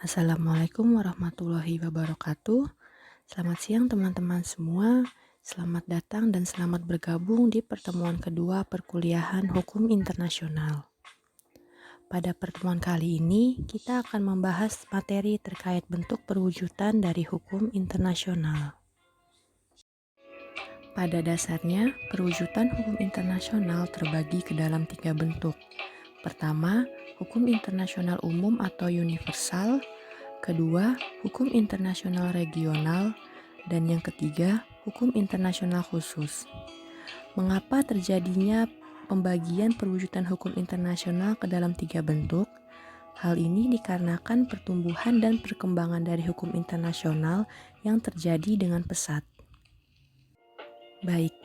Assalamualaikum warahmatullahi wabarakatuh. Selamat siang teman-teman semua. Selamat datang dan selamat bergabung di pertemuan kedua perkuliahan Hukum Internasional. Pada pertemuan kali ini, kita akan membahas materi terkait bentuk perwujudan dari hukum internasional. Pada dasarnya, perwujudan hukum internasional terbagi ke dalam 3 bentuk. Pertama, hukum internasional umum atau universal. Kedua, hukum internasional regional, dan yang ketiga, hukum internasional khusus. Mengapa terjadinya pembagian perwujudan hukum internasional ke dalam 3 bentuk? Hal ini dikarenakan pertumbuhan dan perkembangan dari hukum internasional yang terjadi dengan pesat. Baik,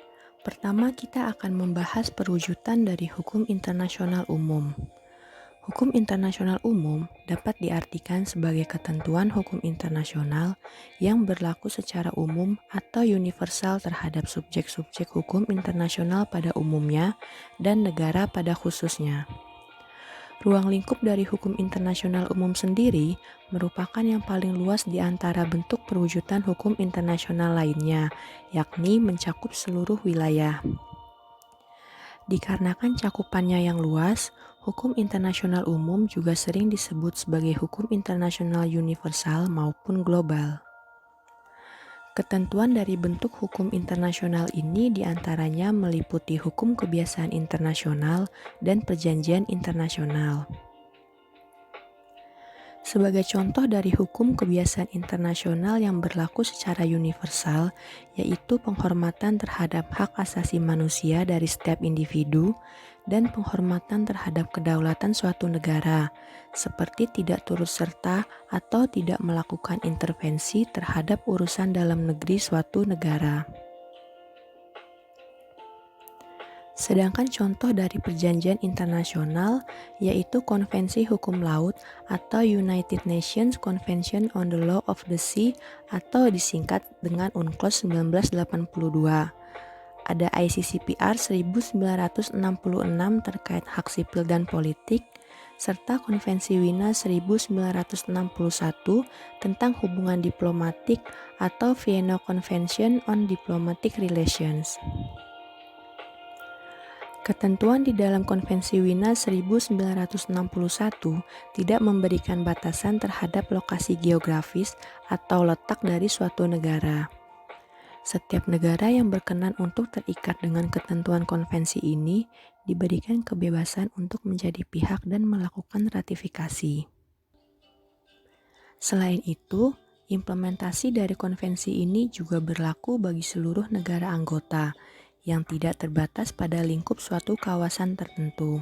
pertama kita akan membahas perwujudan dari hukum internasional umum. Hukum internasional umum dapat diartikan sebagai ketentuan hukum internasional yang berlaku secara umum atau universal terhadap subjek-subjek hukum internasional pada umumnya dan negara pada khususnya. Ruang lingkup dari hukum internasional umum sendiri merupakan yang paling luas di antara bentuk perwujudan hukum internasional lainnya, yakni mencakup seluruh wilayah. Dikarenakan cakupannya yang luas, hukum internasional umum juga sering disebut sebagai hukum internasional universal maupun global. Ketentuan dari bentuk hukum internasional ini diantaranya meliputi hukum kebiasaan internasional dan perjanjian internasional. Sebagai contoh dari hukum kebiasaan internasional yang berlaku secara universal, yaitu penghormatan terhadap hak asasi manusia dari setiap individu dan penghormatan terhadap kedaulatan suatu negara, seperti tidak turut serta atau tidak melakukan intervensi terhadap urusan dalam negeri suatu negara. Sedangkan contoh dari perjanjian internasional yaitu Konvensi Hukum Laut atau United Nations Convention on the Law of the Sea atau disingkat dengan UNCLOS 1982. Ada ICCPR 1966 terkait hak sipil dan politik, serta Konvensi Wina 1961 tentang hubungan diplomatik atau Vienna Convention on Diplomatic Relations. Ketentuan di dalam Konvensi Wina 1961 tidak memberikan batasan terhadap lokasi geografis atau letak dari suatu negara. Setiap negara yang berkenan untuk terikat dengan ketentuan konvensi ini diberikan kebebasan untuk menjadi pihak dan melakukan ratifikasi. Selain itu, implementasi dari konvensi ini juga berlaku bagi seluruh negara anggota, yang tidak terbatas pada lingkup suatu kawasan tertentu.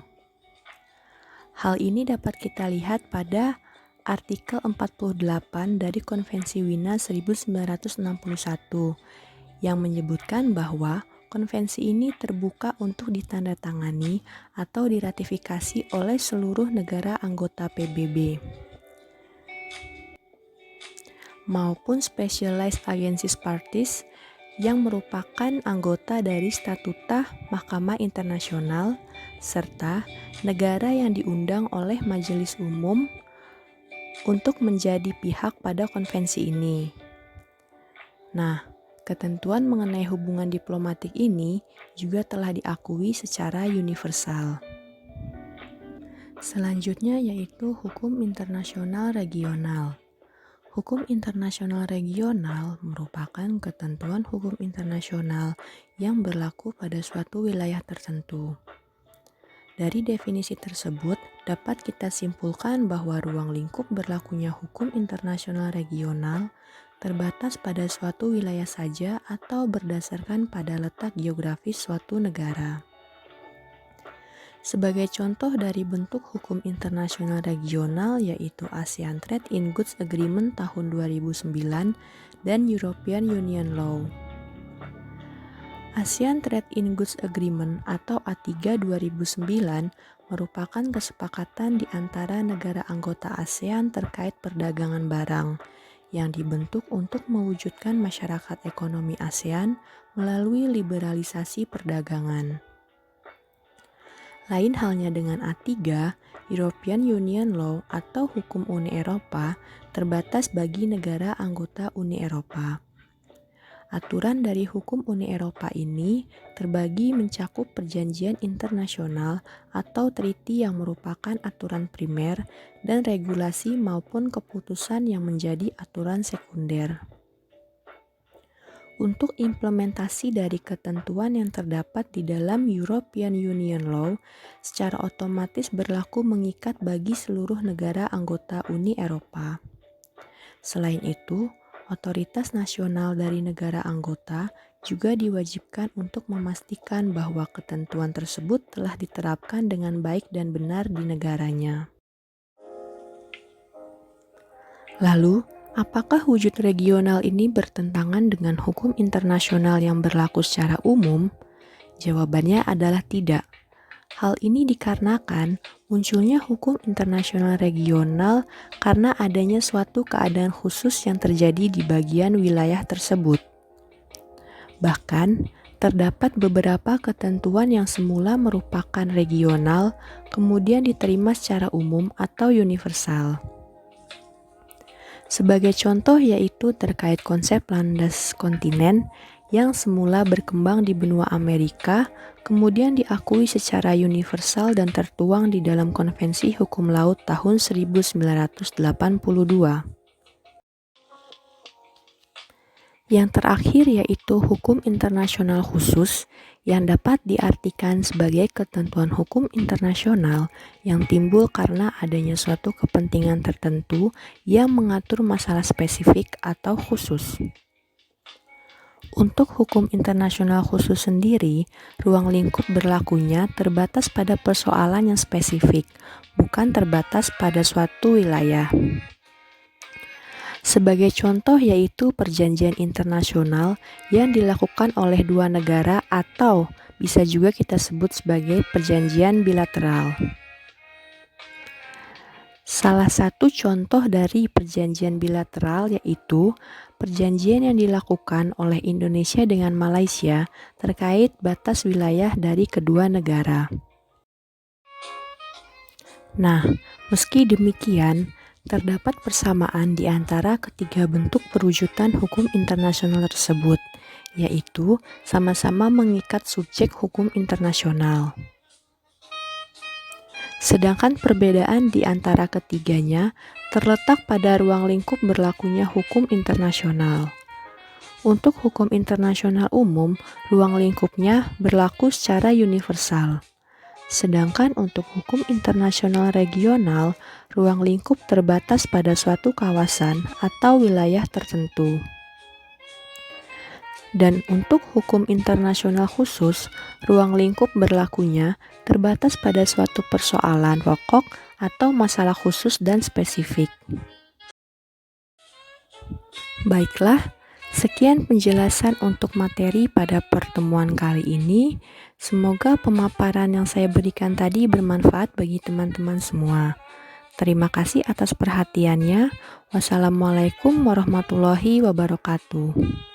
Hal ini dapat kita lihat pada artikel 48 dari Konvensi Wina 1961 yang menyebutkan bahwa konvensi ini terbuka untuk ditandatangani atau diratifikasi oleh seluruh negara anggota PBB maupun Specialized Agencies Parties yang merupakan anggota dari Statuta Mahkamah Internasional, serta negara yang diundang oleh Majelis Umum untuk menjadi pihak pada konvensi ini. Nah, ketentuan mengenai hubungan diplomatik ini juga telah diakui secara universal. Selanjutnya yaitu hukum internasional regional. Hukum internasional regional merupakan ketentuan hukum internasional yang berlaku pada suatu wilayah tertentu. Dari definisi tersebut, dapat kita simpulkan bahwa ruang lingkup berlakunya hukum internasional regional terbatas pada suatu wilayah saja atau berdasarkan pada letak geografis suatu negara. Sebagai contoh dari bentuk hukum internasional regional yaitu ASEAN Trade in Goods Agreement tahun 2009 dan European Union Law. ASEAN Trade in Goods Agreement atau A3 2009 merupakan kesepakatan di antara negara anggota ASEAN terkait perdagangan barang yang dibentuk untuk mewujudkan masyarakat ekonomi ASEAN melalui liberalisasi perdagangan. Lain halnya dengan A3 European Union Law atau hukum Uni Eropa terbatas bagi negara anggota Uni Eropa. Aturan dari hukum Uni Eropa ini terbagi mencakup perjanjian internasional atau treaty yang merupakan aturan primer dan regulasi maupun keputusan yang menjadi aturan sekunder. Untuk implementasi dari ketentuan yang terdapat di dalam European Union Law secara otomatis berlaku mengikat bagi seluruh negara anggota Uni Eropa. Selain itu, otoritas nasional dari negara anggota juga diwajibkan untuk memastikan bahwa ketentuan tersebut telah diterapkan dengan baik dan benar di negaranya. Lalu, apakah wujud regional ini bertentangan dengan hukum internasional yang berlaku secara umum? Jawabannya adalah tidak. Hal ini dikarenakan munculnya hukum internasional regional karena adanya suatu keadaan khusus yang terjadi di bagian wilayah tersebut. Bahkan, terdapat beberapa ketentuan yang semula merupakan regional, kemudian diterima secara umum atau universal. Sebagai contoh yaitu terkait konsep landas kontinen yang semula berkembang di benua Amerika, kemudian diakui secara universal dan tertuang di dalam Konvensi Hukum Laut tahun 1982. Yang terakhir yaitu hukum internasional khusus yang dapat diartikan sebagai ketentuan hukum internasional yang timbul karena adanya suatu kepentingan tertentu yang mengatur masalah spesifik atau khusus. Untuk hukum internasional khusus sendiri, ruang lingkup berlakunya terbatas pada persoalan yang spesifik, bukan terbatas pada suatu wilayah. Sebagai contoh yaitu perjanjian internasional yang dilakukan oleh dua negara atau bisa juga kita sebut sebagai perjanjian bilateral. Salah satu contoh dari perjanjian bilateral yaitu perjanjian yang dilakukan oleh Indonesia dengan Malaysia terkait batas wilayah dari kedua negara. Nah, meski demikian, terdapat persamaan di antara ketiga bentuk perwujudan hukum internasional tersebut, yaitu sama-sama mengikat subjek hukum internasional. Sedangkan perbedaan di antara ketiganya terletak pada ruang lingkup berlakunya hukum internasional. Untuk hukum internasional umum, ruang lingkupnya berlaku secara universal. Sedangkan untuk hukum internasional regional, ruang lingkup terbatas pada suatu kawasan atau wilayah tertentu. Dan untuk hukum internasional khusus, ruang lingkup berlakunya terbatas pada suatu persoalan pokok atau masalah khusus dan spesifik. Baiklah, sekian penjelasan untuk materi pada pertemuan kali ini. Semoga pemaparan yang saya berikan tadi bermanfaat bagi teman-teman semua. Terima kasih atas perhatiannya. Wassalamualaikum warahmatullahi wabarakatuh.